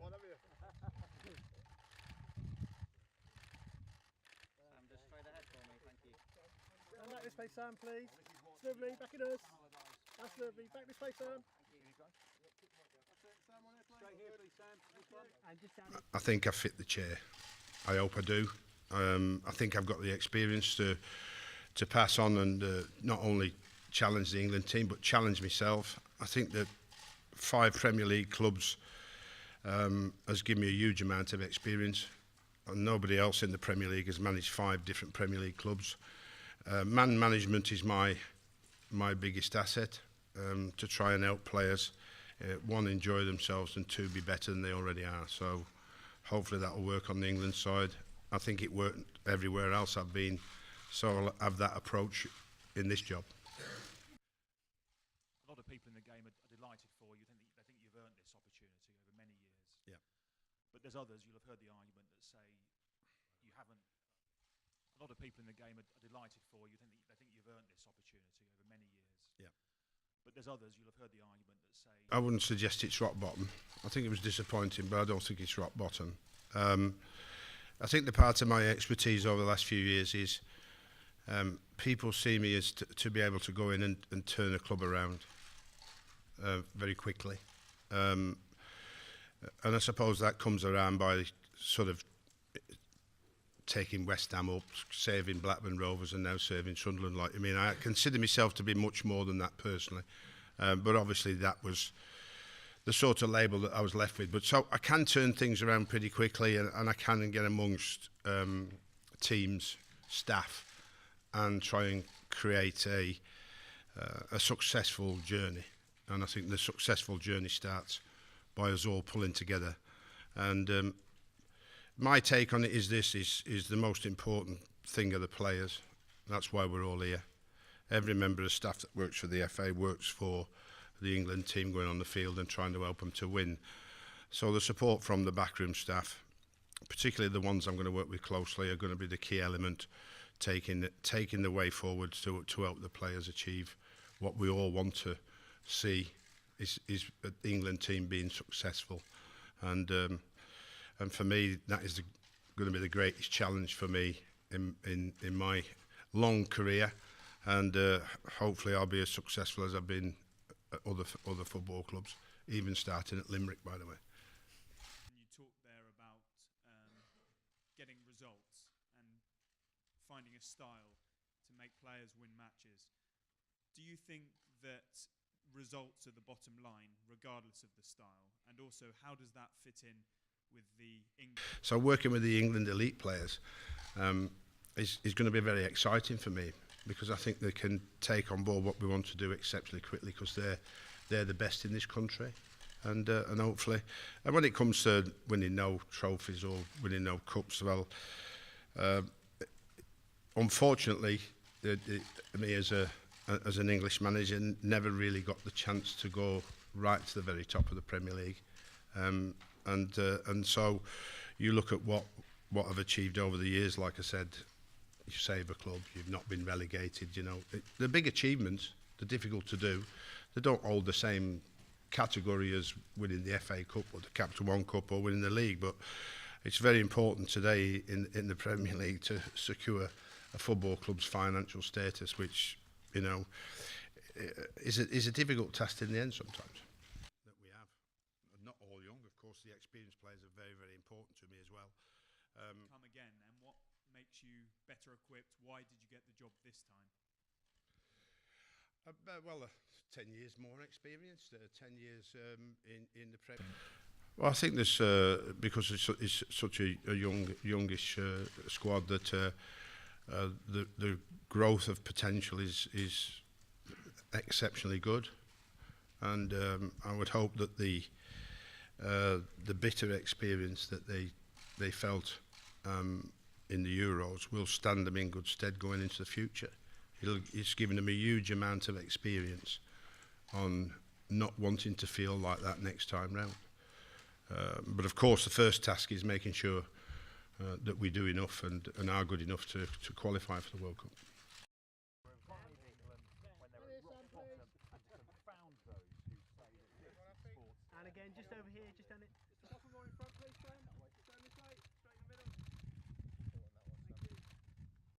Just straight ahead for me, thank you. Come back this way, Sam, please. It's lovely, back in us. That's lovely. Back this way, Sam. I think I fit the chair. I hope I do. I think I've got the experience to pass on and not only challenge the England team but challenge myself. I think that 5 Premier League clubs has given me a huge amount of experience, and nobody else in the Premier League has managed 5 different Premier League clubs. Man management is my biggest asset, to try and help players, 1, enjoy themselves, and 2, be better than they already are. So hopefully that will work on the England side. I think it worked everywhere else I've been, so I'll have that approach in this job. A lot of people in the game are delighted for you. They think you've earned this opportunity over many years. Yeah. But there's others, you'll have heard the argument that say you haven't. A lot of people in the game are delighted for you. They think you've earned this opportunity over many years. Yeah. But there's others, you'll have heard the argument that say... I wouldn't suggest it's rock bottom. I think it was disappointing, but I don't think it's rock bottom. I think the part of my expertise over the last few years is people see me as to be able to go in and turn a club around very quickly. And I suppose that comes around by sort of taking West Ham up, saving Blackburn Rovers, and now saving Sunderland. Like, I mean, I consider myself to be much more than that personally, but obviously that was the sort of label that I was left with. But so I can turn things around pretty quickly, and I can get amongst teams, staff, and try and create a successful journey. And I think the successful journey starts by us all pulling together. And my take on it is this: is the most important thing are the players. That's why we're all here. Every member of staff that works for the FA works for the England team, going on the field and trying to help them to win. So the support from the backroom staff, particularly the ones I'm going to work with closely, are going to be the key element, taking the way forward to help the players achieve what we all want to see is the England team being successful. And for me, that is going to be the greatest challenge for me in my long career, and hopefully I'll be as successful as I've been at other football clubs, even starting at Limerick, by the way. You talked there about getting results and finding a style to make players win matches. Do you think that results are the bottom line, regardless of the style? And also, how does that fit in with the England? So working with the England elite players is going to be very exciting for me, because I think they can take on board what we want to do exceptionally quickly, because they're the best in this country, and hopefully, and when it comes to winning no trophies or winning no cups, well, unfortunately, me as an English manager never really got the chance to go right to the very top of the Premier League, and so you look at what I've achieved over the years. Like I said, you save a club, you've not been relegated. You know, the big achievements, they're difficult to do. They don't hold the same category as winning the FA Cup or the Capital One Cup or winning the league, but it's very important today in the Premier League to secure a football club's financial status, which, you know, is a difficult task in the end sometimes. That we have. Not all young, of course. The experienced players are very, very important to me as well. Come again, and what makes you better equipped? Why did you get the job this time? Well, 10 years more experience, 10 years in the Premier. Well, I think this because it's such a youngish squad that the growth of potential is exceptionally good, and I would hope that the bitter experience that they felt in the Euros will stand them in good stead going into the future. It's given them a huge amount of experience on not wanting to feel like that next time round. But of course, the first task is making sure that we do enough and are good enough to qualify for the World Cup. And again, just over here, just down it. more in front, please.